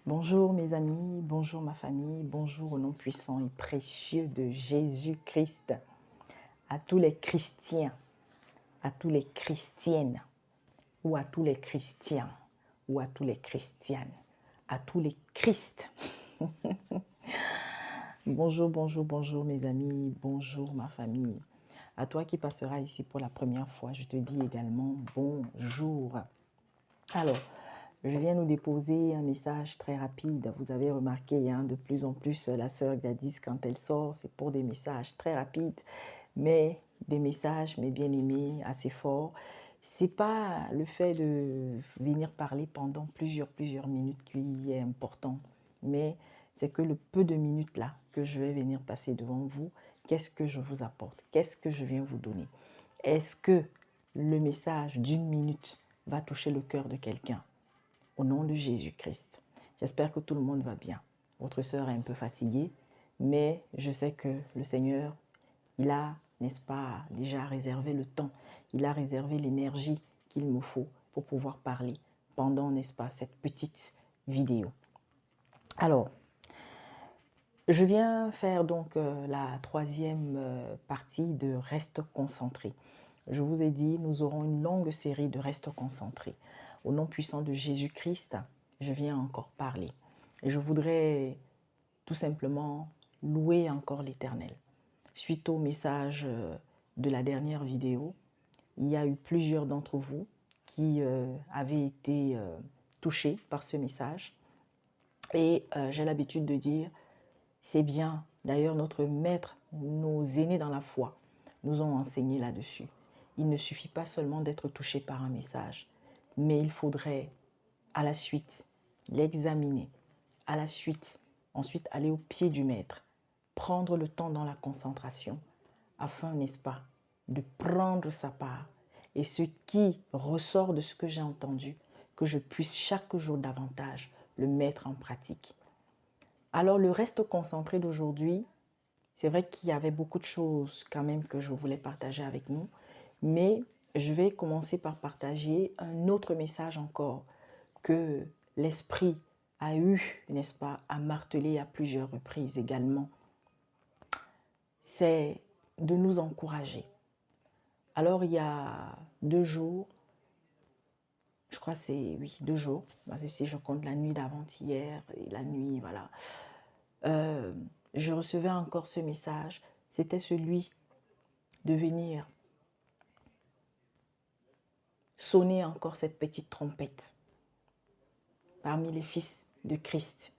Bonjour mes amis, bonjour ma famille, bonjour au nom puissant et précieux de Jésus-Christ. À tous les chrétiens, à tous les chrétiennes, ou à tous les chrétiens, ou à tous les chrétiennes, à tous les Christ. Bonjour, bonjour, bonjour mes amis, bonjour ma famille. À toi qui passeras ici pour la première fois, je te dis également bonjour. Alors, je viens nous déposer un message très rapide. Vous avez remarqué, de plus en plus, la sœur Gladys, quand elle sort, c'est pour des messages très rapides, mais des messages, mes bien-aimés, assez forts. C'est pas le fait de venir parler pendant plusieurs minutes qui est important, mais c'est que le peu de minutes là que je vais venir passer devant vous, qu'est-ce que je vous apporte? Qu'est-ce que je viens vous donner? Est-ce que le message d'une minute va toucher le cœur de quelqu'un? Au nom de Jésus-Christ. J'espère que tout le monde va bien. Votre sœur est un peu fatiguée, mais je sais que le Seigneur, il a, n'est-ce pas, déjà réservé le temps. Il a réservé l'énergie qu'il me faut pour pouvoir parler pendant, n'est-ce pas, cette petite vidéo. Alors, je viens faire donc la troisième partie de Reste concentré. Je vous ai dit, nous aurons une longue série de Reste concentré. Au nom puissant de Jésus-Christ, je viens encore parler. Et je voudrais tout simplement louer encore l'Éternel. Suite au message de la dernière vidéo, il y a eu plusieurs d'entre vous qui avaient été touchés par ce message. Et j'ai l'habitude de dire, c'est bien. D'ailleurs, notre maître, nos aînés dans la foi, nous ont enseigné là-dessus. Il ne suffit pas seulement d'être touché par un message, mais il faudrait, à la suite, l'examiner. À la suite, ensuite aller au pied du maître, prendre le temps dans la concentration, afin, n'est-ce pas, de prendre sa part. Et ce qui ressort de ce que j'ai entendu, que je puisse chaque jour davantage le mettre en pratique. Alors, le reste concentré d'aujourd'hui, c'est vrai qu'il y avait beaucoup de choses quand même que je voulais partager avec nous, mais je vais commencer par partager un autre message encore que l'Esprit a eu, n'est-ce pas, à marteler à plusieurs reprises également. C'est de nous encourager. Alors, il y a 2 jours, je crois que c'est, oui, 2 jours, parce que si je compte la nuit d'avant-hier et la nuit, voilà, je recevais encore ce message. C'était celui de venir sonner encore cette petite trompette parmi les fils de Christ.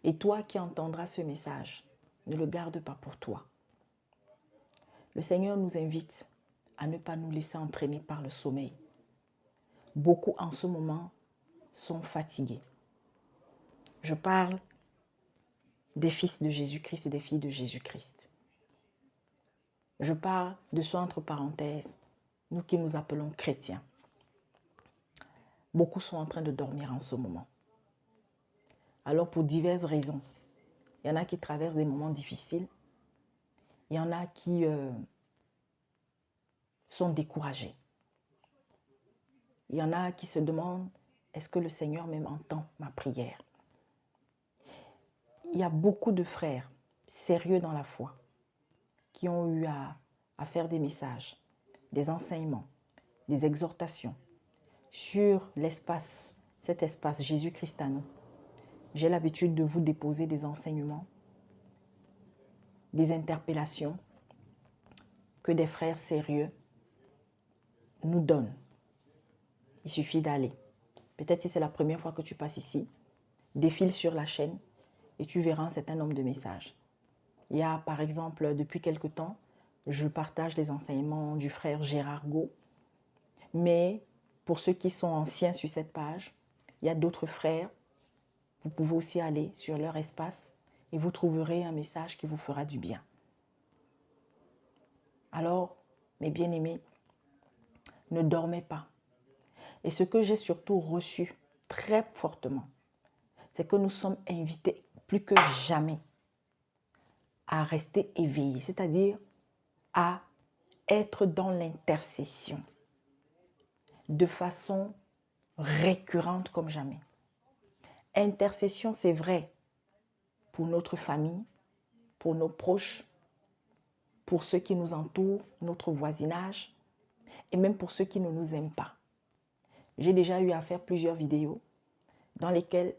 Et toi qui entendras ce message, ne le garde pas pour toi. Le Seigneur nous invite à ne pas nous laisser entraîner par le sommeil. Beaucoup en ce moment sont fatigués. Je parle des fils de Jésus-Christ et des filles de Jésus-Christ. Je parle de ceux entre parenthèses, nous qui nous appelons chrétiens. Beaucoup sont en train de dormir en ce moment. Alors pour diverses raisons, il y en a qui traversent des moments difficiles, il y en a qui sont découragés. Il y en a qui se demandent, est-ce que le Seigneur même entend ma prière? Il y a beaucoup de frères sérieux dans la foi qui ont eu à faire des messages, des enseignements, des exhortations sur l'espace, cet espace Jésus-Christ à nous. J'ai l'habitude de vous déposer des enseignements, des interpellations que des frères sérieux nous donnent. Il suffit d'aller. Peut-être si c'est la première fois que tu passes ici, défile sur la chaîne et tu verras un certain nombre de messages. Il y a par exemple, depuis quelque temps, je partage les enseignements du frère Gérard Gault. Mais pour ceux qui sont anciens sur cette page, il y a d'autres frères. Vous pouvez aussi aller sur leur espace et vous trouverez un message qui vous fera du bien. Alors, mes bien-aimés, ne dormez pas. Et ce que j'ai surtout reçu très fortement, c'est que nous sommes invités plus que jamais à rester éveillés, c'est-à-dire à être dans l'intercession de façon récurrente comme jamais. Intercession, c'est vrai pour notre famille, pour nos proches, pour ceux qui nous entourent, notre voisinage, et même pour ceux qui ne nous aiment pas. J'ai déjà eu à faire plusieurs vidéos dans lesquelles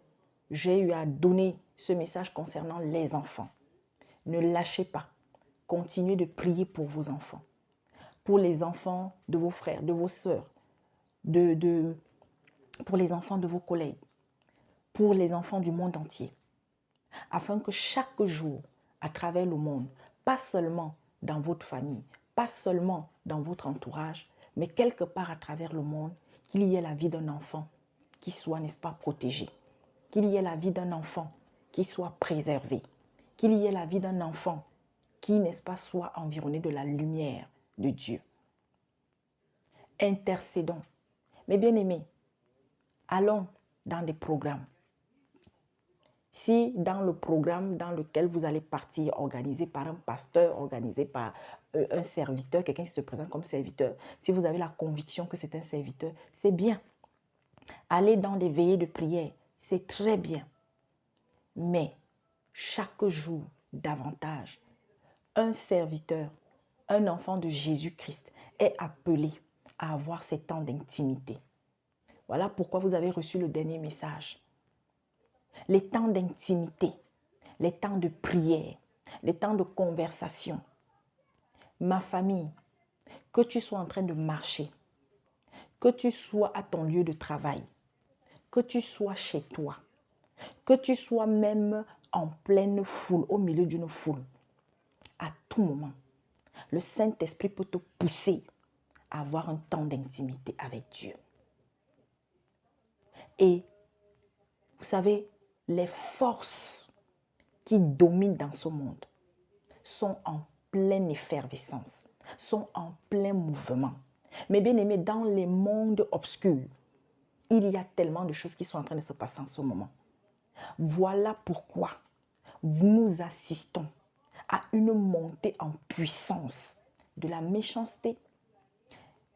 j'ai eu à donner ce message concernant les enfants. Ne lâchez pas. Continuez de prier pour vos enfants, pour les enfants de vos frères, de vos sœurs, pour les enfants de vos collègues, pour les enfants du monde entier, afin que chaque jour, à travers le monde, pas seulement dans votre famille, pas seulement dans votre entourage, mais quelque part à travers le monde, qu'il y ait la vie d'un enfant qui soit, n'est-ce pas, protégé, qu'il y ait la vie d'un enfant qui soit préservé, qu'il y ait la vie d'un enfant qui, n'est-ce pas, soit environné de la lumière de Dieu. Intercédons. Mais bien aimés, allons dans des programmes. Si dans le programme dans lequel vous allez partir, organisé par un pasteur, organisé par un serviteur, quelqu'un qui se présente comme serviteur, si vous avez la conviction que c'est un serviteur, c'est bien. Aller dans des veillées de prière, c'est très bien. Mais chaque jour, davantage, un serviteur, un enfant de Jésus-Christ est appelé à avoir ces temps d'intimité. Voilà pourquoi vous avez reçu le dernier message. Les temps d'intimité, les temps de prière, les temps de conversation. Ma famille, que tu sois en train de marcher, que tu sois à ton lieu de travail, que tu sois chez toi, que tu sois même en pleine foule, au milieu d'une foule, à tout moment, le Saint-Esprit peut te pousser à avoir un temps d'intimité avec Dieu. Et vous savez, les forces qui dominent dans ce monde sont en pleine effervescence, sont en plein mouvement. Mais bien aimé, dans les mondes obscurs, il y a tellement de choses qui sont en train de se passer en ce moment. Voilà pourquoi nous assistons à une montée en puissance de la méchanceté,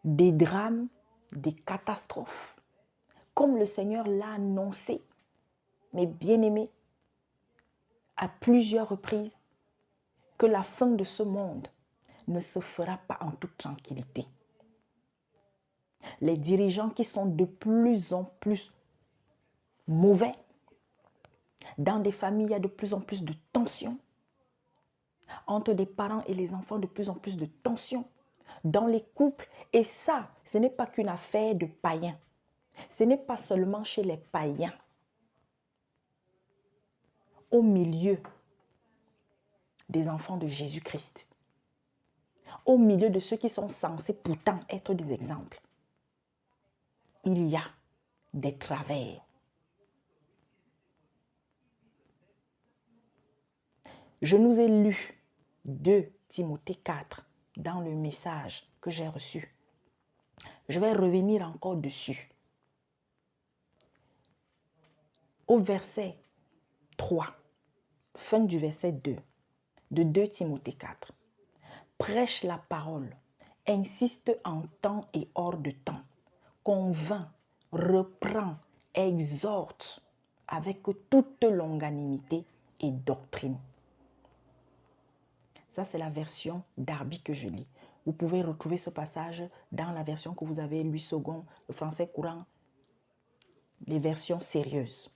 des drames, des catastrophes. Comme le Seigneur l'a annoncé, mais bien aimé, à plusieurs reprises, que la fin de ce monde ne se fera pas en toute tranquillité. Les dirigeants qui sont de plus en plus mauvais, dans des familles, il y a de plus en plus de tensions. Entre des parents et les enfants, de plus en plus de tensions. Dans les couples, et ça, ce n'est pas qu'une affaire de païens. Ce n'est pas seulement chez les païens. Au milieu des enfants de Jésus-Christ, au milieu de ceux qui sont censés pourtant être des exemples, il y a des travers. Je nous ai lu 2 Timothée 4 dans le message que j'ai reçu. Je vais revenir encore dessus. Au verset 3, fin du verset 2, de 2 Timothée 4. Prêche la parole, insiste en temps et hors de temps, convainc, reprend, exhorte avec toute longanimité et doctrine. Ça, c'est la version Darby que je lis. Vous pouvez retrouver ce passage dans la version que vous avez, Louis II, le français courant, les versions sérieuses.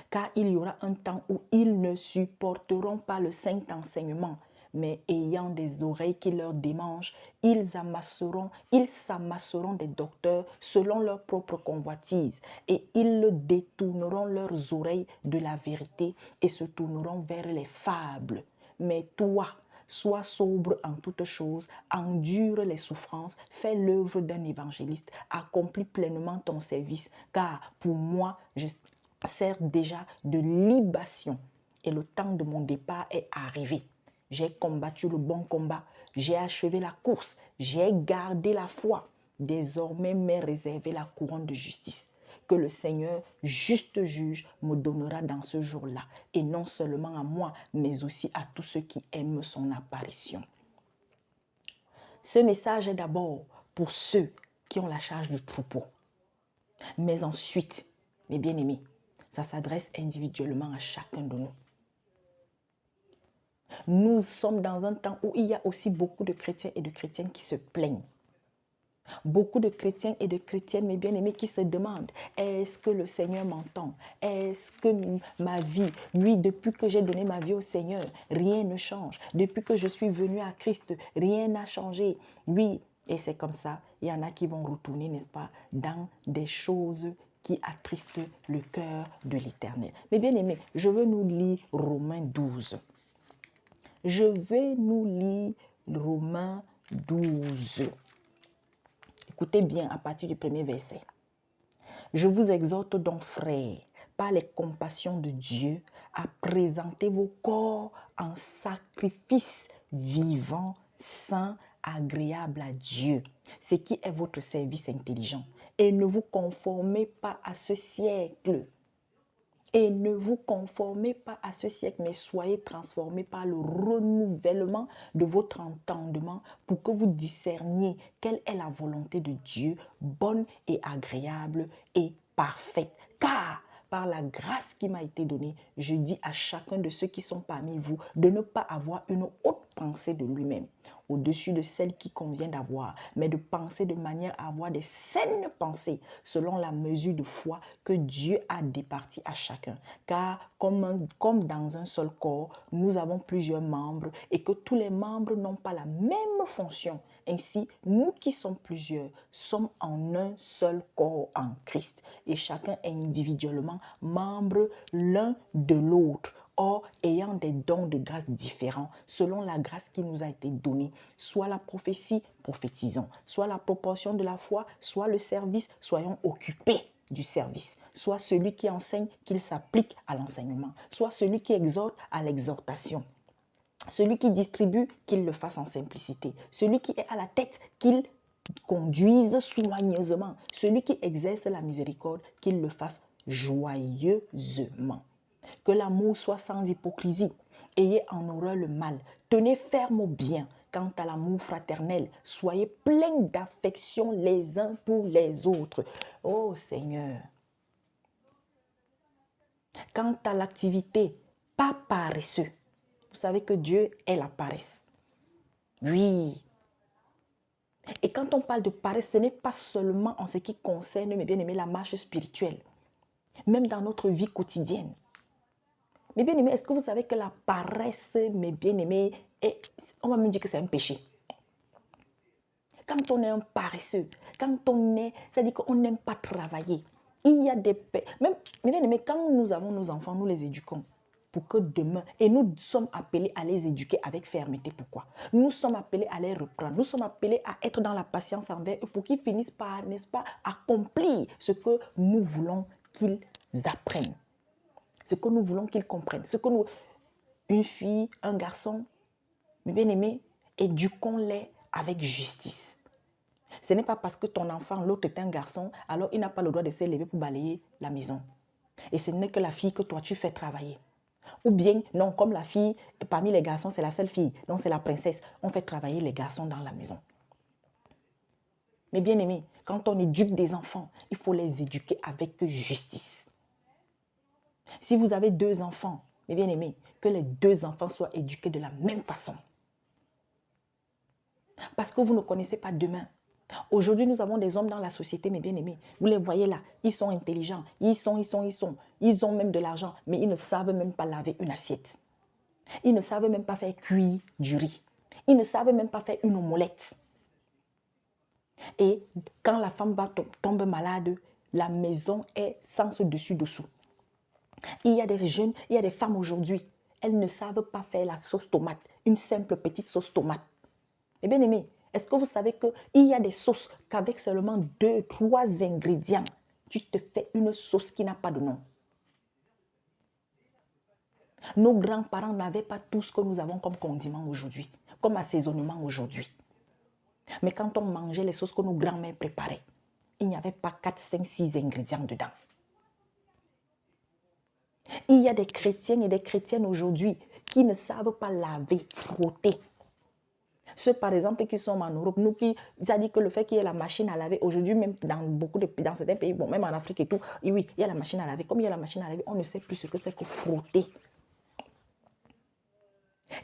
Car il y aura un temps où ils ne supporteront pas le saint enseignement, mais ayant des oreilles qui leur démangent, ils s'amasseront des docteurs selon leur propre convoitise, et ils détourneront leurs oreilles de la vérité et se tourneront vers les fables. Mais toi, sois sobre en toutes choses, endure les souffrances, fais l'œuvre d'un évangéliste, accomplis pleinement ton service, car pour moi, je sers déjà de libation et le temps de mon départ est arrivé. J'ai combattu le bon combat, j'ai achevé la course, j'ai gardé la foi. Désormais m'est réservé la couronne de justice que le Seigneur, juste juge, me donnera dans ce jour-là. Et non seulement à moi, mais aussi à tous ceux qui aiment son apparition. Ce message est d'abord pour ceux qui ont la charge du troupeau. Mais ensuite, mes bien-aimés, ça s'adresse individuellement à chacun de nous. Nous sommes dans un temps où il y a aussi beaucoup de chrétiens et de chrétiennes qui se plaignent. Beaucoup de chrétiens et de chrétiennes, mes bien-aimés, qui se demandent, est-ce que le Seigneur m'entend? Est-ce que ma vie, oui, depuis que j'ai donné ma vie au Seigneur, rien ne change. Depuis que je suis venu à Christ, rien n'a changé. Oui, et c'est comme ça, il y en a qui vont retourner, n'est-ce pas, dans des choses qui attristent le cœur de l'Éternel. Mes bien-aimés, je veux nous lire Romains 12. Je vais nous lire Romains 12. Écoutez bien à partir du premier verset. Je vous exhorte donc, frères, par les compassions de Dieu, à présenter vos corps en sacrifice vivant, saint, agréable à Dieu, ce qui est votre service intelligent. Et ne vous conformez pas à ce siècle. Et ne vous conformez pas à ce siècle, mais soyez transformés par le renouvellement de votre entendement pour que vous discerniez quelle est la volonté de Dieu, bonne et agréable et parfaite. Car par la grâce qui m'a été donnée, je dis à chacun de ceux qui sont parmi vous de ne pas avoir une haute pensée de lui-même, au-dessus de celle qui convient d'avoir, mais de penser de manière à avoir des saines pensées, selon la mesure de foi que Dieu a départie à chacun. Car comme dans un seul corps, nous avons plusieurs membres et que tous les membres n'ont pas la même fonction. Ainsi, nous qui sommes plusieurs, sommes en un seul corps en Christ et chacun est individuellement membre l'un de l'autre. Or, ayant des dons de grâce différents, selon la grâce qui nous a été donnée, soit la prophétie, prophétisons, soit la proportion de la foi, soit le service, soyons occupés du service, soit celui qui enseigne, qu'il s'applique à l'enseignement, soit celui qui exhorte à l'exhortation. Celui qui distribue, qu'il le fasse en simplicité. Celui qui est à la tête, qu'il conduise soigneusement. Celui qui exerce la miséricorde, qu'il le fasse joyeusement. Que l'amour soit sans hypocrisie. Ayez en horreur le mal. Tenez ferme au bien. Quant à l'amour fraternel, soyez pleins d'affection les uns pour les autres. Oh Seigneur. Quant à l'activité, pas paresseux. Vous savez que Dieu est la paresse. Oui. Et quand on parle de paresse, ce n'est pas seulement en ce qui concerne, mes bien-aimés, la marche spirituelle. Même dans notre vie quotidienne. Mes bien-aimés, est-ce que vous savez que la paresse, mes bien-aimés, on va me dire que c'est un péché. Quand on est un paresseux, c'est-à-dire qu'on n'aime pas travailler. Il y a des... Même, mes bien-aimés, quand nous avons nos enfants, nous les éduquons pour que demain, et nous sommes appelés à les éduquer avec fermeté. Pourquoi? Nous sommes appelés à les reprendre. Nous sommes appelés à être dans la patience envers eux pour qu'ils finissent par, n'est-ce pas, accomplir ce que nous voulons qu'ils apprennent. Ce que nous voulons qu'ils comprennent. Ce que nous... Une fille, un garçon, mes bien-aimés, éduquons-les avec justice. Ce n'est pas parce que ton enfant, l'autre est un garçon, alors il n'a pas le droit de se lever pour balayer la maison. Et ce n'est que la fille que toi tu fais travailler. Ou bien, non, comme la fille, parmi les garçons, c'est la seule fille, donc c'est la princesse. On fait travailler les garçons dans la maison. Mais bien aimé, quand on éduque des enfants, il faut les éduquer avec justice. Si vous avez 2 enfants, mes bien aimés, que les 2 enfants soient éduqués de la même façon. Parce que vous ne connaissez pas demain. Aujourd'hui, nous avons des hommes dans la société, mes bien-aimés. Vous les voyez là, ils sont intelligents, ils ont même de l'argent, mais ils ne savent même pas laver une assiette. Ils ne savent même pas faire cuire du riz. Ils ne savent même pas faire une omelette. Et quand la femme tombe malade, la maison est sans ce dessus-dessous. Il y a des jeunes, il y a des femmes aujourd'hui, elles ne savent pas faire la sauce tomate, une simple petite sauce tomate. Eh bien aimé, est-ce que vous savez qu'il y a des sauces qu'avec seulement 2, 3 ingrédients, tu te fais une sauce qui n'a pas de nom? Nos grands-parents n'avaient pas tout ce que nous avons comme condiment aujourd'hui, comme assaisonnement aujourd'hui. Mais quand on mangeait les sauces que nos grands-mères préparaient, il n'y avait pas 4, 5, 6 ingrédients dedans. Il y a des chrétiens et des chrétiennes aujourd'hui qui ne savent pas laver, frotter. Ceux, par exemple, qui sont en Europe, nous qui, ça dit que le fait qu'il y ait la machine à laver, aujourd'hui, même dans beaucoup de pays, dans certains pays, bon, même en Afrique et tout, et oui, il y a la machine à laver. Comme il y a la machine à laver, on ne sait plus ce que c'est que frotter.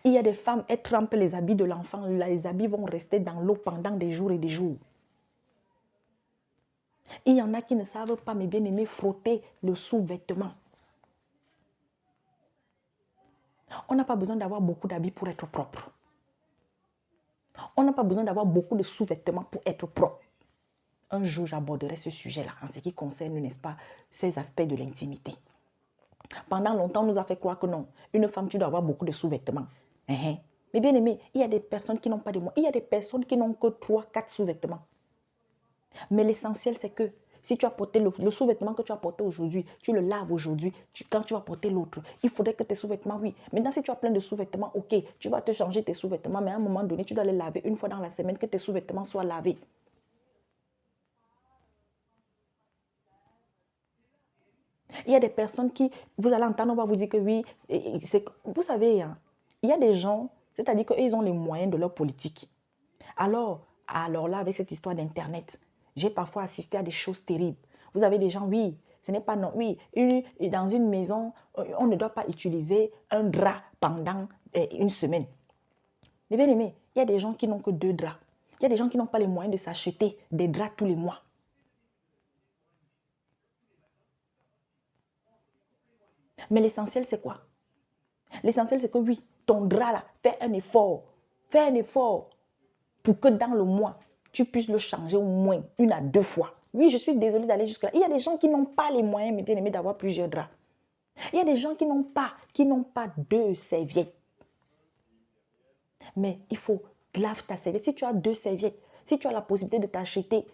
Il y a des femmes, elles trempent les habits de l'enfant, les habits vont rester dans l'eau pendant des jours et des jours. Il y en a qui ne savent pas, mes bien-aimés, frotter le sous-vêtement. On n'a pas besoin d'avoir beaucoup d'habits pour être propre. On n'a pas besoin d'avoir beaucoup de sous-vêtements pour être propre. Un jour, j'aborderai ce sujet-là en ce qui concerne, n'est-ce pas, ces aspects de l'intimité. Pendant longtemps, on nous a fait croire que non, une femme, tu dois avoir beaucoup de sous-vêtements. Mais bien aimé, il y a des personnes qui n'ont pas de moyens. Il y a des personnes qui n'ont que 3, 4 sous-vêtements. Mais l'essentiel, c'est que si tu as porté le sous-vêtement que tu as porté aujourd'hui, tu le laves aujourd'hui, quand tu vas porter l'autre, il faudrait que tes sous-vêtements, oui. Maintenant, si tu as plein de sous-vêtements, ok, tu vas te changer tes sous-vêtements, mais à un moment donné, tu dois les laver une fois dans la semaine, que tes sous-vêtements soient lavés. Il y a des personnes qui, vous allez entendre, on va vous dire que oui, vous savez, hein, il y a des gens, c'est-à-dire qu'ils ont les moyens de leur politique. Alors là, avec cette histoire d'Internet, j'ai parfois assisté à des choses terribles. Vous avez des gens, oui, ce n'est pas non, oui, dans une maison, on ne doit pas utiliser un drap pendant une semaine. Mais bien aimé, il y a des gens qui n'ont que 2 draps. Il y a des gens qui n'ont pas les moyens de s'acheter des draps tous les mois. Mais l'essentiel, c'est quoi? L'essentiel, c'est que oui, ton drap là, fais un effort. Fais un effort pour que dans le mois, tu puisses le changer au moins 1 à 2 fois. Oui, je suis désolée d'aller jusque-là. Il y a des gens qui n'ont pas les moyens, mes bien-aimés, d'avoir plusieurs draps. Il y a des gens qui n'ont pas 2 serviettes. Mais il faut lave ta serviette. Si tu as 2 serviettes, si tu as la possibilité de t'acheter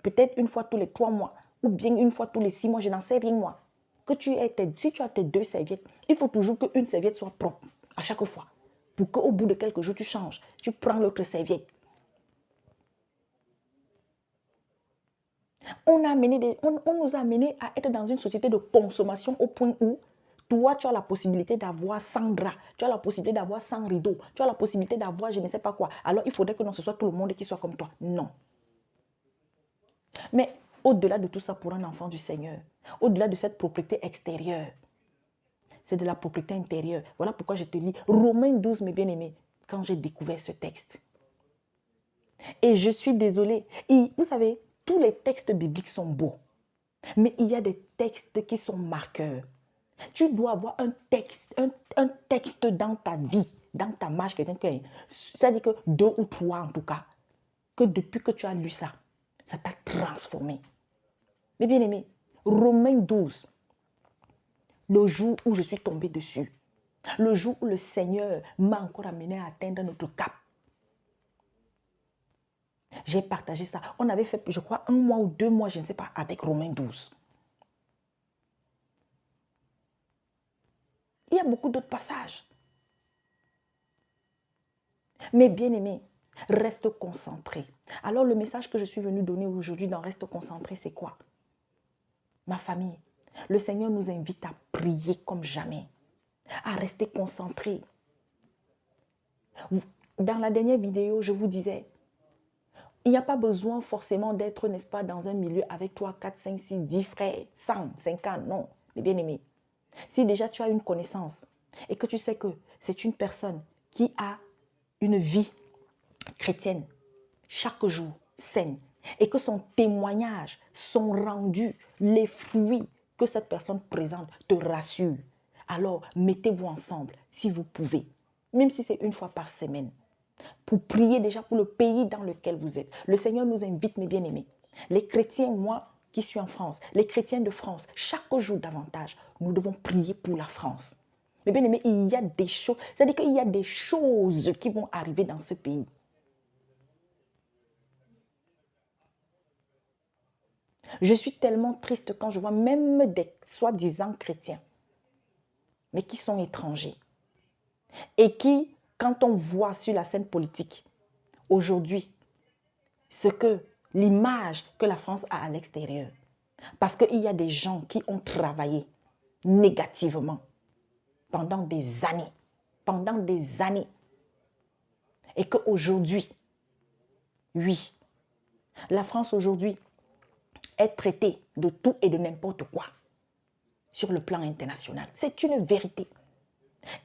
peut-être une fois tous les 3 mois ou bien une fois tous les 6 mois, je n'en sais rien moi. Si tu as tes 2 serviettes, il faut toujours qu'une serviette soit propre à chaque fois. Pour qu'au bout de quelques jours, tu changes. Tu prends l'autre serviette. On nous a amenés à être dans une société de consommation au point où toi, tu as la possibilité d'avoir 100 draps, tu as la possibilité d'avoir 100 rideaux, tu as la possibilité d'avoir je ne sais pas quoi. Alors, il faudrait que non, ce soit tout le monde qui soit comme toi. Non. Mais au-delà de tout ça, pour un enfant du Seigneur, au-delà de cette propriété extérieure, c'est de la propriété intérieure. Voilà pourquoi je te lis Romains 12, mes bien-aimés, quand j'ai découvert ce texte. Et je suis désolée. Vous savez, tous les textes bibliques sont beaux. Mais il y a des textes qui sont marqueurs. Tu dois avoir un texte dans ta vie, dans ta marche chrétienne. C'est-à-dire que 2 ou 3 en tout cas, que depuis que tu as lu ça, ça t'a transformé. Mais bien aimé, Romains 12, le jour où je suis tombée dessus, le jour où le Seigneur m'a encore amené à atteindre notre cap, j'ai partagé ça. On avait fait, je crois, 1 mois ou 2 mois, je ne sais pas, avec Romains 12. Il y a beaucoup d'autres passages. Mais bien aimé, reste concentré. Alors le message que je suis venue donner aujourd'hui dans Reste concentré, c'est quoi? Ma famille, le Seigneur nous invite à prier comme jamais, à rester concentré. Dans la dernière vidéo, je vous disais, il n'y a pas besoin forcément d'être, n'est-ce pas, dans un milieu avec 3, 4, 5, 6, 10 frères, 100, 50, non, mes bien-aimés. Si déjà tu as une connaissance et que tu sais que c'est une personne qui a une vie chrétienne chaque jour saine et que son témoignage, son rendu, les fruits que cette personne présente te rassurent, alors mettez-vous ensemble si vous pouvez, même si c'est 1 fois par semaine, pour prier déjà pour le pays dans lequel vous êtes. Le Seigneur nous invite, mes bien-aimés. Les chrétiens, moi qui suis en France, les chrétiens de France, chaque jour davantage, nous devons prier pour la France. Mais bien aimé, il y a des choses, c'est-à-dire qu'il y a des choses qui vont arriver dans ce pays. Je suis tellement triste quand je vois même des soi-disant chrétiens, mais qui sont étrangers. Et qui, quand on voit sur la scène politique, aujourd'hui, l'image que la France a à l'extérieur, parce qu'il y a des gens qui ont travaillé négativement pendant des années, Et qu'aujourd'hui, oui, la France aujourd'hui est traitée de tout et de n'importe quoi sur le plan international. C'est une vérité.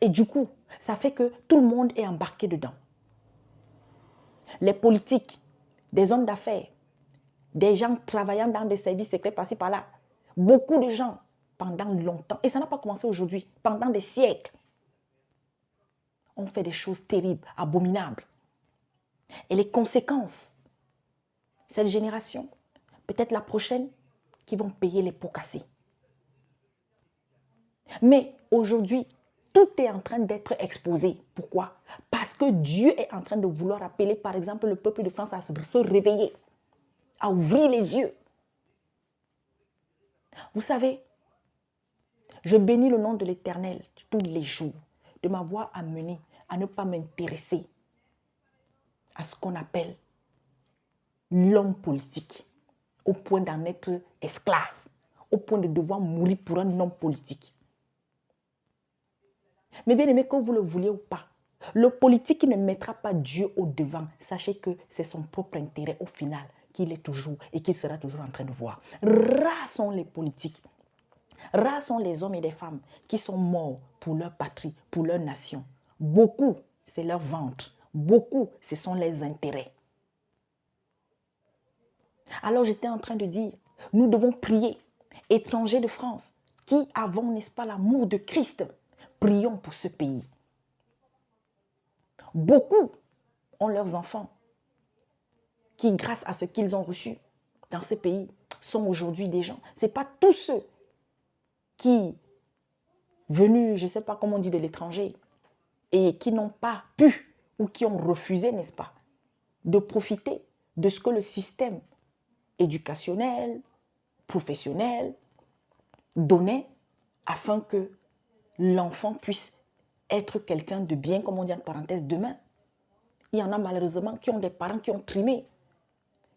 Et du coup, ça fait que tout le monde est embarqué dedans. Les politiques, des hommes d'affaires, des gens travaillant dans des services secrets par-ci par-là, beaucoup de gens pendant longtemps, et ça n'a pas commencé aujourd'hui, pendant des siècles, ont fait des choses terribles, abominables. Et les conséquences, cette génération, peut-être la prochaine, qui vont payer les pots cassés. Mais aujourd'hui, tout est en train d'être exposé. Pourquoi? Parce que Dieu est en train de vouloir appeler, par exemple, le peuple de France à se réveiller, à ouvrir les yeux. Vous savez, je bénis le nom de l'Éternel tous les jours de m'avoir amené à ne pas m'intéresser à ce qu'on appelle l'homme politique, au point d'en être esclave, au point de devoir mourir pour un homme politique. Mais bien aimé, que vous le vouliez ou pas, le politique qui ne mettra pas Dieu au devant, sachez que c'est son propre intérêt au final qu'il est toujours et qu'il sera toujours en train de voir. Rares sont les politiques, rares sont les hommes et les femmes qui sont morts pour leur patrie, pour leur nation. Beaucoup, c'est leur ventre. Beaucoup, ce sont les intérêts. Alors j'étais en train de dire, nous devons prier, étrangers de France, qui avons, n'est-ce pas, l'amour de Christ, prions pour ce pays. Beaucoup ont leurs enfants qui, grâce à ce qu'ils ont reçu dans ce pays, sont aujourd'hui des gens. Ce n'est pas tous ceux qui, venus, je ne sais pas comment on dit, de l'étranger, et qui n'ont pas pu ou qui ont refusé, n'est-ce pas, de profiter de ce que le système éducationnel, professionnel donnait afin que l'enfant puisse être quelqu'un de bien, comme on dit en parenthèse, demain. Il y en a malheureusement qui ont des parents qui ont trimé.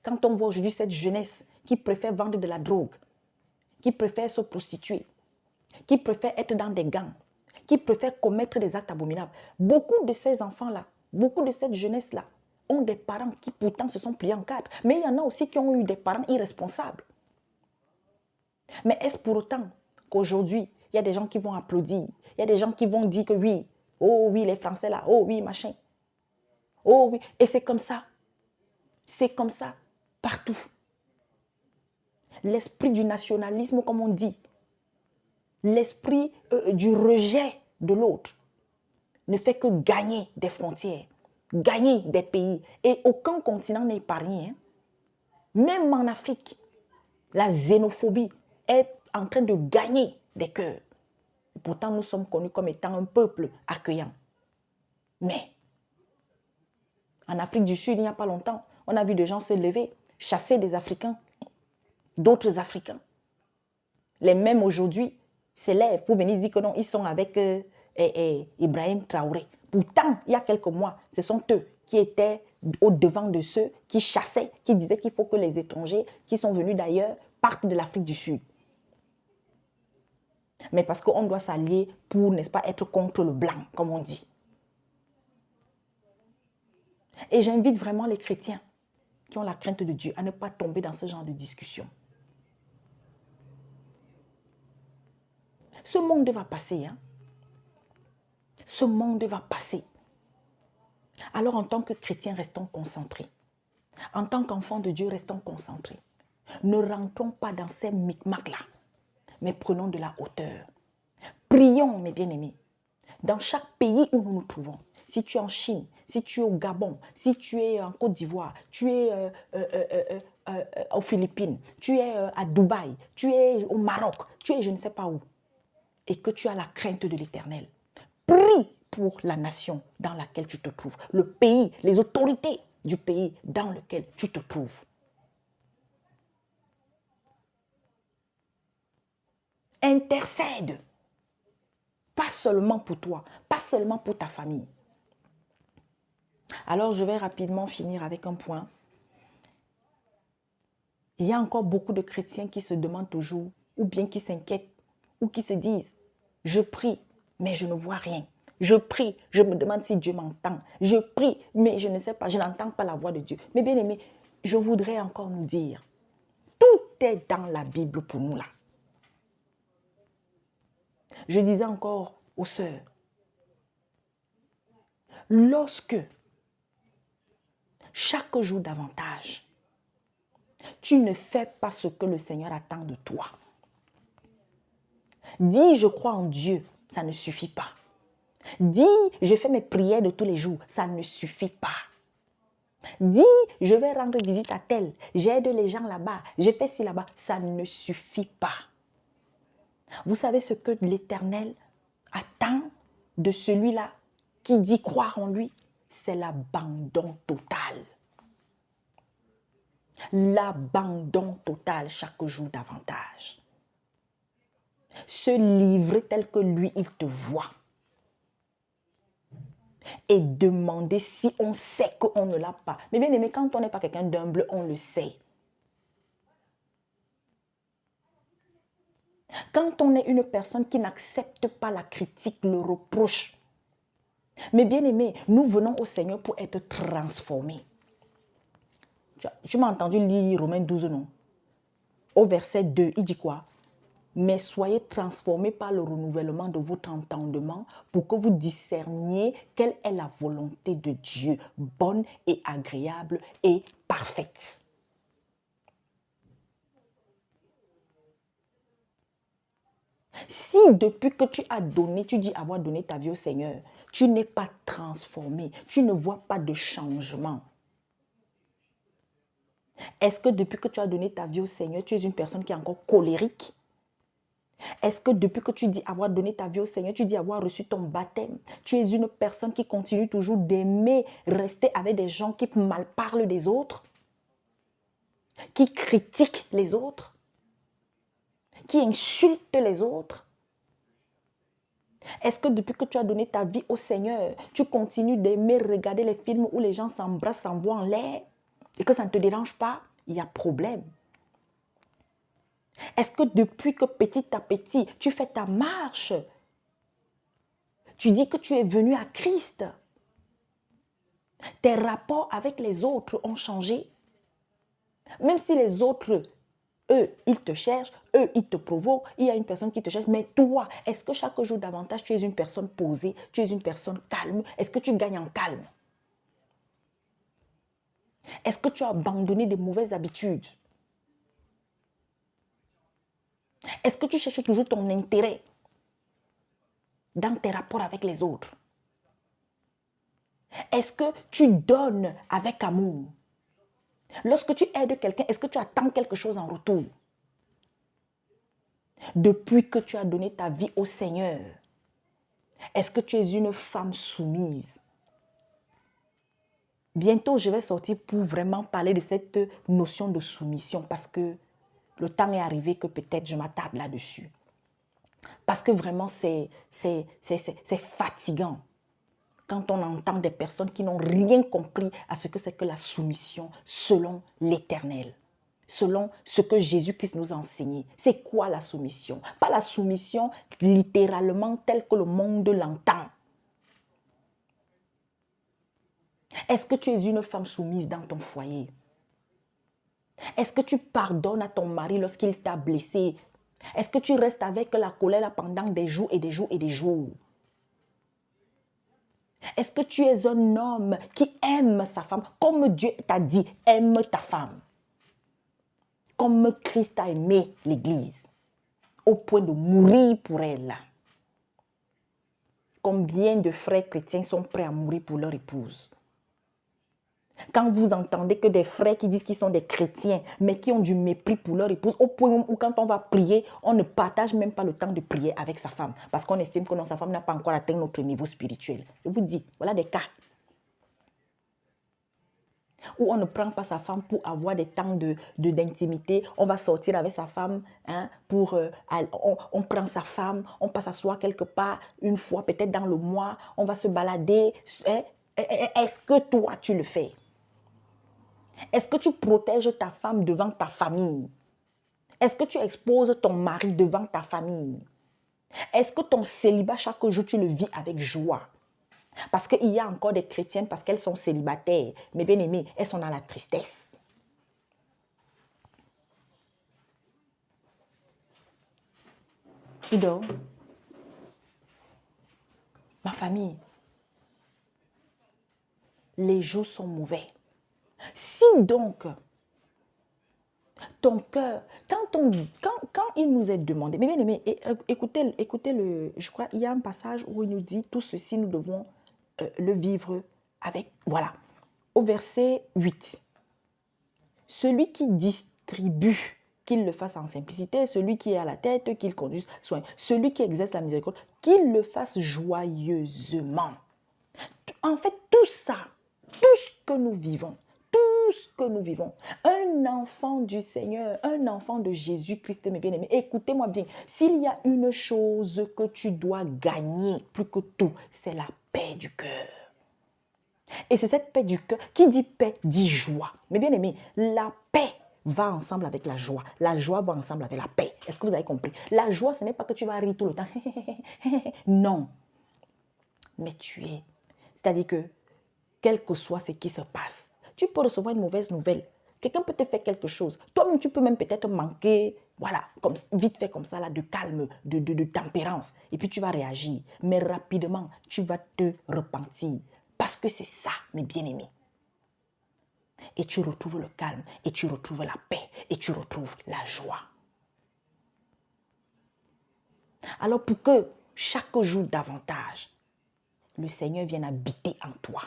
Quand on voit aujourd'hui cette jeunesse qui préfère vendre de la drogue, qui préfère se prostituer, qui préfère être dans des gangs, qui préfère commettre des actes abominables, beaucoup de ces enfants-là, beaucoup de cette jeunesse-là ont des parents qui pourtant se sont pliés en quatre. Mais il y en a aussi qui ont eu des parents irresponsables. Mais est-ce pour autant qu'aujourd'hui, il y a des gens qui vont applaudir, il y a des gens qui vont dire que oui, oh oui, les Français là, oh oui, machin, oh oui, et c'est comme ça partout. L'esprit du nationalisme, comme on dit, l'esprit du rejet de l'autre ne fait que gagner des frontières, gagner des pays. Et aucun continent n'est épargné. Hein. Même en Afrique, la xénophobie est en train de gagner des cœurs. Et pourtant, nous sommes connus comme étant un peuple accueillant. Mais, en Afrique du Sud, il n'y a pas longtemps, on a vu des gens se lever, chasser des Africains, d'autres Africains. Les mêmes aujourd'hui s'élèvent pour venir dire que non, ils sont avec Ibrahim Traoré. Pourtant, il y a quelques mois, ce sont eux qui étaient au devant de ceux qui chassaient, qui disaient qu'il faut que les étrangers qui sont venus d'ailleurs partent de l'Afrique du Sud. Mais parce qu'on doit s'allier pour, n'est-ce pas, être contre le blanc, comme on dit. Et j'invite vraiment les chrétiens qui ont la crainte de Dieu à ne pas tomber dans ce genre de discussion. Ce monde va passer. Hein? Ce monde va passer. Alors en tant que chrétiens, restons concentrés. En tant qu'enfants de Dieu, restons concentrés. Ne rentrons pas dans ces micmacs-là, mais prenons de la hauteur. Prions, mes bien-aimés, dans chaque pays où nous nous trouvons. Si tu es en Chine, si tu es au Gabon, si tu es en Côte d'Ivoire, tu es aux Philippines, tu es à Dubaï, tu es au Maroc, tu es je ne sais pas où, et que tu as la crainte de l'Éternel. Prie pour la nation dans laquelle tu te trouves, le pays, les autorités du pays dans lequel tu te trouves. Intercède, pas seulement pour toi, pas seulement pour ta famille. Alors, je vais rapidement finir avec un point. Il y a encore beaucoup de chrétiens qui se demandent toujours, ou bien qui s'inquiètent, ou qui se disent, je prie, mais je ne vois rien. Je prie, je me demande si Dieu m'entend. Je prie, mais je ne sais pas, je n'entends pas la voix de Dieu. Mais bien aimé, je voudrais encore nous dire, tout est dans la Bible pour nous là. Je disais encore aux sœurs, lorsque chaque jour davantage, tu ne fais pas ce que le Seigneur attend de toi. Dis, je crois en Dieu, ça ne suffit pas. Dis, je fais mes prières de tous les jours, ça ne suffit pas. Dis, je vais rendre visite à tel, j'aide les gens là-bas, je fais ci là-bas, ça ne suffit pas. Vous savez ce que l'Éternel attend de celui-là qui dit croire en lui? C'est l'abandon total. L'abandon total chaque jour davantage. Se livrer tel que lui, il te voit. Et demander si on sait qu'on ne l'a pas. Mais bien aimé, quand on n'est pas quelqu'un d'humble, on le sait. Quand on est une personne qui n'accepte pas la critique, le reproche. Mais bien aimé, nous venons au Seigneur pour être transformés. Tu m'as entendu lire Romains 12, non? Au verset 2, il dit quoi? Mais soyez transformés par le renouvellement de votre entendement pour que vous discerniez quelle est la volonté de Dieu, bonne et agréable et parfaite. Si depuis que tu as donné, tu dis avoir donné ta vie au Seigneur, tu n'es pas transformé, tu ne vois pas de changement. Est-ce que depuis que tu as donné ta vie au Seigneur, tu es une personne qui est encore colérique? Est-ce que depuis que tu dis avoir donné ta vie au Seigneur, tu dis avoir reçu ton baptême, tu es une personne qui continue toujours d'aimer rester avec des gens qui mal parlent des autres, qui critiquent les autres, qui insultent les autres? Est-ce que depuis que tu as donné ta vie au Seigneur, tu continues d'aimer regarder les films où les gens s'embrassent, s'envoient en l'air et que ça ne te dérange pas? Il y a problème. Est-ce que depuis que petit à petit, tu fais ta marche, tu dis que tu es venu à Christ, tes rapports avec les autres ont changé? Même si les autres, eux, ils te cherchent, eux, ils te provoquent, il y a une personne qui te cherche, mais toi, est-ce que chaque jour davantage, tu es une personne posée, tu es une personne calme? Est-ce que tu gagnes en calme? Est-ce que tu as abandonné des mauvaises habitudes? Est-ce que tu cherches toujours ton intérêt dans tes rapports avec les autres? Est-ce que tu donnes avec amour? Lorsque tu aides quelqu'un, est-ce que tu attends quelque chose en retour? Depuis que tu as donné ta vie au Seigneur, est-ce que tu es une femme soumise? Bientôt, je vais sortir pour vraiment parler de cette notion de soumission parce que le temps est arrivé que peut-être je m'attarde là-dessus. Parce que vraiment, c'est fatigant quand on entend des personnes qui n'ont rien compris à ce que c'est que la soumission selon l'Éternel, selon ce que Jésus-Christ nous a enseigné. C'est quoi la soumission? Pas la soumission littéralement telle que le monde l'entend. Est-ce que tu es une femme soumise dans ton foyer? Est-ce que tu pardonnes à ton mari lorsqu'il t'a blessé? Est-ce que tu restes avec la colère pendant des jours et des jours et des jours? Est-ce que tu es un homme qui aime sa femme comme Dieu t'a dit, aime ta femme? Comme Christ a aimé l'Église, au point de mourir pour elle. Combien de frères chrétiens sont prêts à mourir pour leur épouse? Quand vous entendez que des frères qui disent qu'ils sont des chrétiens, mais qui ont du mépris pour leur épouse, au point où quand on va prier, on ne partage même pas le temps de prier avec sa femme, parce qu'on estime que non, sa femme n'a pas encore atteint notre niveau spirituel. Je vous dis, voilà des cas où on ne prend pas sa femme pour avoir des temps d'intimité. On va sortir avec sa femme, hein, on prend sa femme, on passe s'asseoir quelque part une fois, peut-être dans le mois, on va se balader. Hein. Est-ce que toi, tu le fais? Est-ce que tu protèges ta femme devant ta famille? Est-ce que tu exposes ton mari devant ta famille? Est-ce que ton célibat, chaque jour, tu le vis avec joie? Parce qu'il y a encore des chrétiennes, parce qu'elles sont célibataires. Mais bien aimées, elles sont dans la tristesse. Tu dors? Ma famille, les jours sont mauvais. Si donc, ton cœur, quand il nous est demandé, mais bien aimé, écoutez, je crois, il y a un passage où il nous dit, tout ceci, nous devons le vivre avec, voilà, au verset 8. Celui qui distribue, qu'il le fasse en simplicité, celui qui est à la tête, qu'il conduise soin, celui qui exerce la miséricorde, qu'il le fasse joyeusement. En fait, tout ça, tout ce que nous vivons, un enfant du Seigneur, un enfant de Jésus-Christ, mes bien-aimés, écoutez-moi bien, s'il y a une chose que tu dois gagner plus que tout, c'est la paix du cœur. Et c'est cette paix du cœur, qui dit paix, dit joie. Mais bien aimé, la paix va ensemble avec la joie. La joie va ensemble avec la paix. Est-ce que vous avez compris? La joie, ce n'est pas que tu vas rire tout le temps. Non. Mais tu es. C'est-à-dire que, quel que soit ce qui se passe, tu peux recevoir une mauvaise nouvelle. Quelqu'un peut te faire quelque chose. Toi-même, tu peux même peut-être manquer, voilà, comme, vite fait comme ça, là, de calme, de tempérance. Et puis tu vas réagir. Mais rapidement, tu vas te repentir. Parce que c'est ça, mes bien-aimés. Et tu retrouves le calme, et tu retrouves la paix, et tu retrouves la joie. Alors pour que chaque jour davantage, le Seigneur vienne habiter en toi.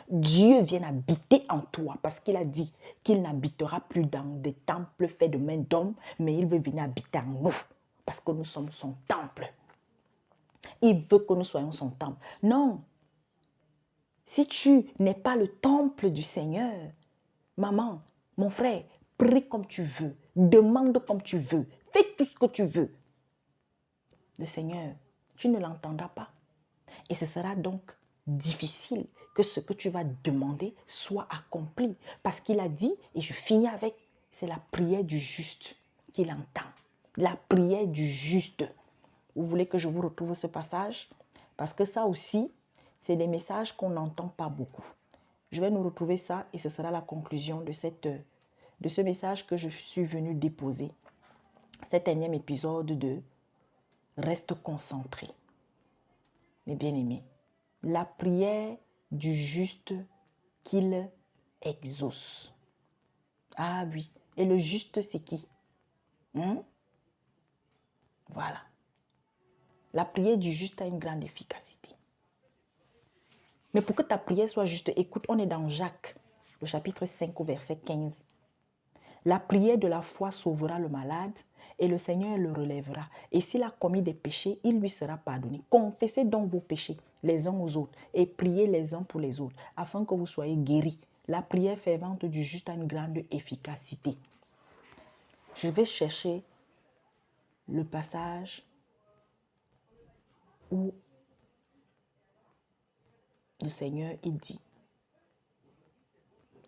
Dieu vienne habiter en toi parce qu'il a dit qu'il n'habitera plus dans des temples faits de main d'homme, mais il veut venir habiter en nous parce que nous sommes son temple. Il veut que nous soyons son temple. Non. Si tu n'es pas le temple du Seigneur, maman, mon frère, prie comme tu veux, demande comme tu veux, fais tout ce que tu veux. Le Seigneur, tu ne l'entendras pas. Et ce sera donc difficile que ce que tu vas demander soit accompli. Parce qu'il a dit, et je finis avec, c'est la prière du juste qu'il entend. La prière du juste. Vous voulez que je vous retrouve ce passage? Parce que ça aussi, c'est des messages qu'on n'entend pas beaucoup. Je vais nous retrouver ça et ce sera la conclusion de ce message que je suis venue déposer. Cet énième épisode de Reste concentré. Mes bien-aimés, la prière du juste qu'il exauce. Ah oui, et le juste c'est qui? Voilà. La prière du juste a une grande efficacité. Mais pour que ta prière soit juste, écoute, on est dans Jacques, le chapitre 5 au verset 15. La prière de la foi sauvera le malade et le Seigneur le relèvera. Et s'il a commis des péchés, il lui sera pardonné. Confessez donc vos péchés les uns aux autres et priez les uns pour les autres afin que vous soyez guéris. La prière fervente du juste a une grande efficacité. Je vais chercher le passage où le Seigneur il dit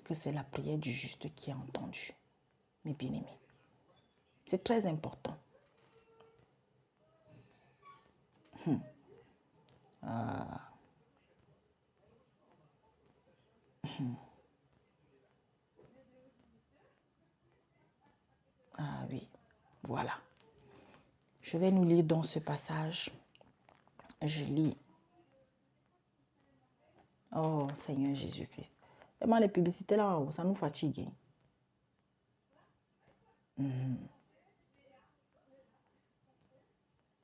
que c'est la prière du juste qui est entendue. Mes bien-aimés, c'est très important. Ah oui, voilà. Je vais nous lire dans ce passage. Je lis. Oh Seigneur Jésus-Christ. Vraiment les publicités là, ça nous fatigue.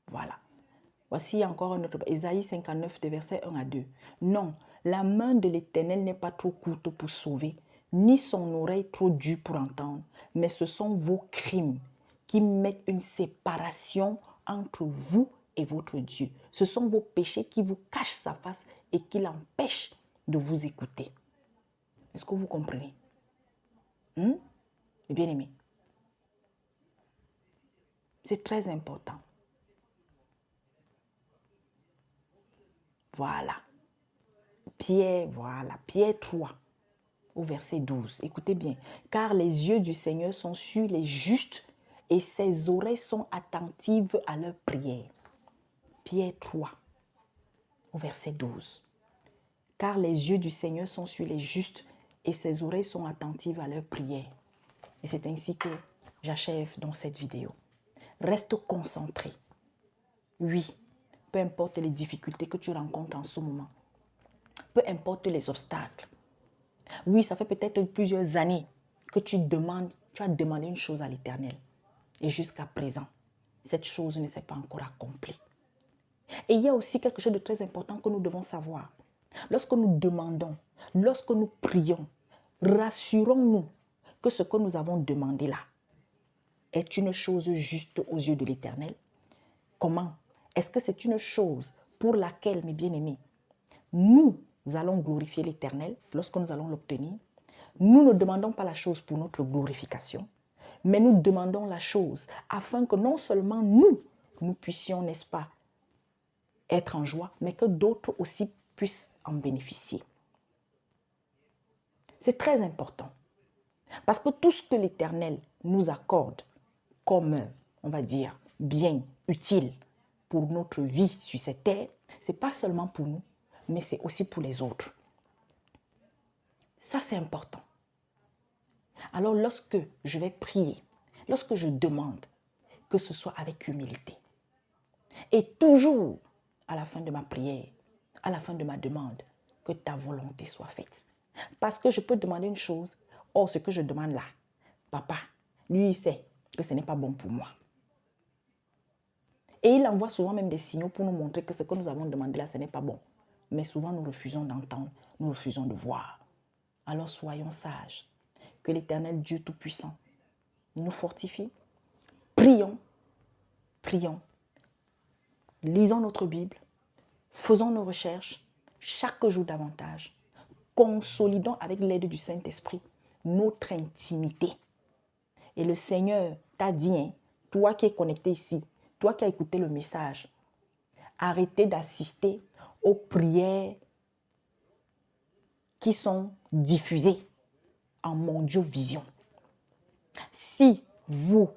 Voilà. Voici encore un autre. Ésaïe 59, des versets 1 à 2. Non, la main de l'Éternel n'est pas trop courte pour sauver, ni son oreille trop dure pour entendre, mais ce sont vos crimes qui mettent une séparation entre vous et votre Dieu. Ce sont vos péchés qui vous cachent sa face et qui l'empêchent de vous écouter. Est-ce que vous comprenez? Bien aimé, c'est très important. Voilà. Pierre 3, au verset 12. Écoutez bien. Car les yeux du Seigneur sont sur les justes et ses oreilles sont attentives à leurs prières. Pierre 3, au verset 12. Car les yeux du Seigneur sont sur les justes et ses oreilles sont attentives à leurs prières. Et c'est ainsi que j'achève dans cette vidéo. Reste concentré. Oui, peu importe les difficultés que tu rencontres en ce moment. Peu importe les obstacles. Oui, ça fait peut-être plusieurs années que tu as demandé une chose à l'Éternel. Et jusqu'à présent, cette chose ne s'est pas encore accomplie. Et il y a aussi quelque chose de très important que nous devons savoir. Lorsque nous demandons, lorsque nous prions, rassurons-nous que ce que nous avons demandé là est une chose juste aux yeux de l'Éternel. Comment? Est-ce que c'est une chose pour laquelle, mes bien-aimés, nous allons glorifier l'Éternel lorsque nous allons l'obtenir? Nous ne demandons pas la chose pour notre glorification, mais nous demandons la chose afin que non seulement nous puissions, n'est-ce pas, être en joie, mais que d'autres aussi puissent en bénéficier. C'est très important. Parce que tout ce que l'Éternel nous accorde comme, on va dire, bien utile pour notre vie sur cette terre, ce n'est pas seulement pour nous, mais c'est aussi pour les autres. Ça, c'est important. Alors, lorsque je vais prier, lorsque je demande, que ce soit avec humilité. Et toujours, à la fin de ma prière, à la fin de ma demande, que ta volonté soit faite. Parce que je peux demander une chose, or ce que je demande là, papa, lui, il sait que ce n'est pas bon pour moi. Et il envoie souvent même des signaux pour nous montrer que ce que nous avons demandé là, ce n'est pas bon. Mais souvent, nous refusons d'entendre, nous refusons de voir. Alors soyons sages. Que l'Éternel Dieu Tout-Puissant nous fortifie. Prions, prions. Lisons notre Bible. Faisons nos recherches chaque jour davantage. Consolidons avec l'aide du Saint-Esprit notre intimité. Et le Seigneur t'a dit, hein, toi qui es connecté ici, toi qui as écouté le message, arrêtez d'assister aux prières qui sont diffusées en mondiovision. Si vous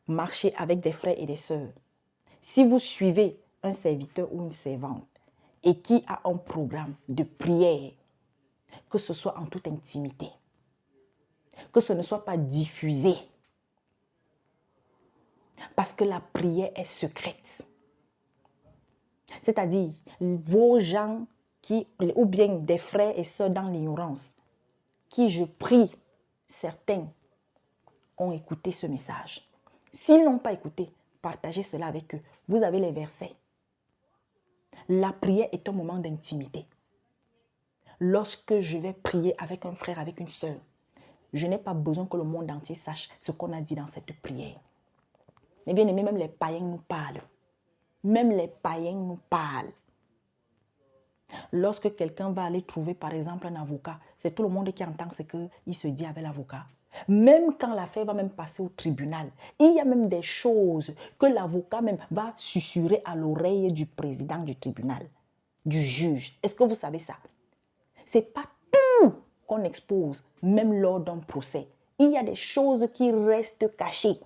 marchez avec des frères et des sœurs, si vous suivez un serviteur ou une servante et qui a un programme de prière, que ce soit en toute intimité, que ce ne soit pas diffusé, parce que la prière est secrète. C'est-à-dire, vos gens ou bien des frères et sœurs dans l'ignorance, qui je prie, certains ont écouté ce message. S'ils n'ont pas écouté, partagez cela avec eux. Vous avez les versets. La prière est un moment d'intimité. Lorsque je vais prier avec un frère, avec une sœur, je n'ai pas besoin que le monde entier sache ce qu'on a dit dans cette prière. Mais bien aimé, même les païens nous parlent. Même les païens nous parlent. Lorsque quelqu'un va aller trouver, par exemple, un avocat, c'est tout le monde qui entend ce qu'il se dit avec l'avocat. Même quand l'affaire va même passer au tribunal, il y a même des choses que l'avocat même va susurrer à l'oreille du président du tribunal, du juge. Est-ce que vous savez ça? Ce n'est pas tout qu'on expose, même lors d'un procès. Il y a des choses qui restent cachées.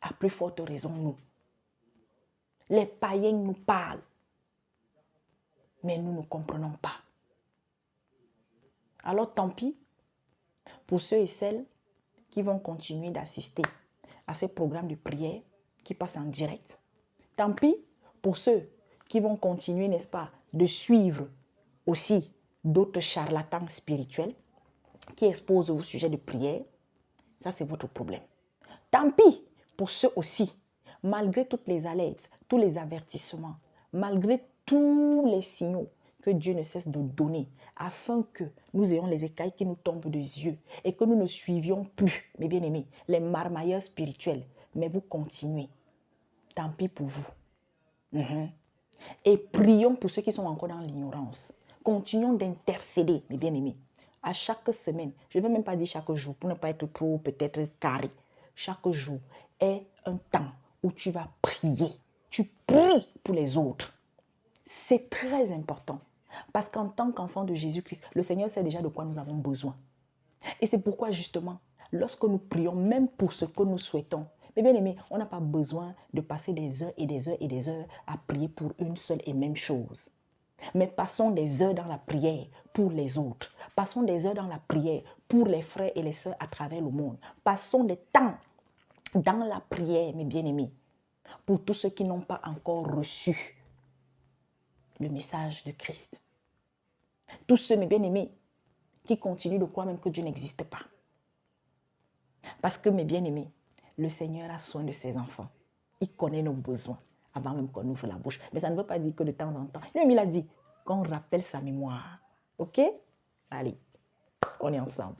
À plus forte raison, nous. Les païens nous parlent. Mais nous ne comprenons pas. Alors tant pis pour ceux et celles qui vont continuer d'assister à ces programmes de prière qui passent en direct. Tant pis pour ceux qui vont continuer, n'est-ce pas, de suivre aussi d'autres charlatans spirituels qui exposent au sujet de prière. Ça, c'est votre problème. Tant pis pour ceux aussi, malgré toutes les alertes, tous les avertissements, malgré tous les signaux que Dieu ne cesse de donner afin que nous ayons les écailles qui nous tombent des yeux et que nous ne suivions plus, mes bien-aimés, les marmailleurs spirituels. Mais vous continuez. Tant pis pour vous. Et prions pour ceux qui sont encore dans l'ignorance. Continuons d'intercéder, mes bien-aimés. À chaque semaine, je ne vais même pas dire chaque jour pour ne pas être trop peut-être carré. Chaque jour est un temps où tu vas prier. Tu pries pour les autres. C'est très important. Parce qu'en tant qu'enfant de Jésus-Christ, le Seigneur sait déjà de quoi nous avons besoin. Et c'est pourquoi justement, lorsque nous prions, même pour ce que nous souhaitons, Mais bien aimé, on n'a pas besoin de passer des heures et des heures et des heures à prier pour une seule et même chose. Mais passons des heures dans la prière pour les autres. Passons des heures dans la prière pour les frères et les sœurs à travers le monde. Passons des temps dans la prière, mes bien-aimés, pour tous ceux qui n'ont pas encore reçu le message de Christ. Tous ceux, mes bien-aimés, qui continuent de croire même que Dieu n'existe pas. Parce que, mes bien-aimés, le Seigneur a soin de ses enfants. Il connaît nos besoins avant même qu'on ouvre la bouche. Mais ça ne veut pas dire que de temps en temps, lui-même il a dit qu'on rappelle sa mémoire. Ok? Allez, on est ensemble.